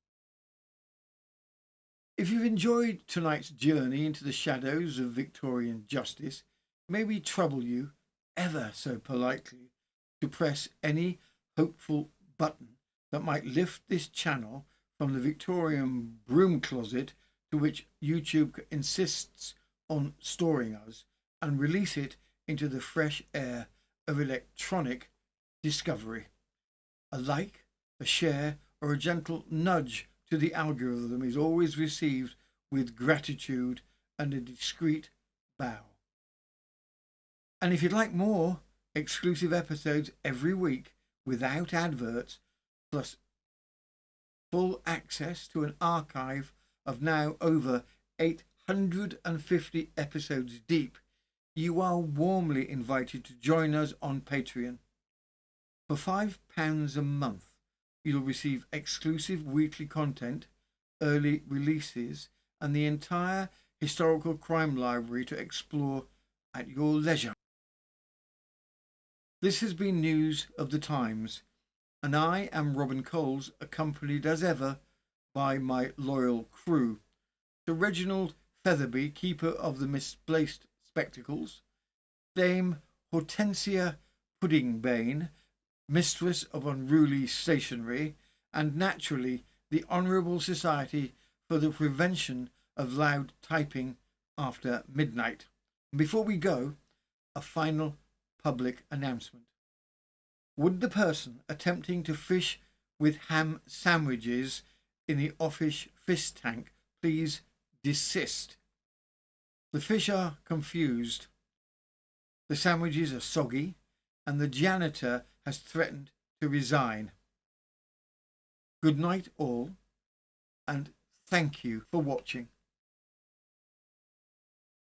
If you've enjoyed tonight's journey into the shadows of Victorian justice, may we trouble you, ever so politely, to press any hopeful button that might lift this channel from the Victorian broom closet to which YouTube insists on storing us and release it into the fresh air of electronic discovery. A like, a share, or a gentle nudge to the algorithm is always received with gratitude and a discreet bow. And if you'd like more exclusive episodes every week without adverts, plus full access to an archive of now over 850 episodes deep, you are warmly invited to join us on Patreon. For £5 a month, you'll receive exclusive weekly content, early releases, and the entire historical crime library to explore at your leisure. This has been News of the Times, and I am Robin Coles, accompanied as ever by my loyal crew. Sir Reginald Featherby, keeper of the misplaced spectacles, Dame Hortensia Puddingbane, mistress of unruly stationery, and naturally the Honourable Society for the Prevention of Loud Typing after Midnight. And before we go, a final public announcement. Would the person attempting to fish with ham sandwiches in the office fish tank please desist? The fish are confused, the sandwiches are soggy, and the janitor has threatened to resign. Good night all, and thank you for watching.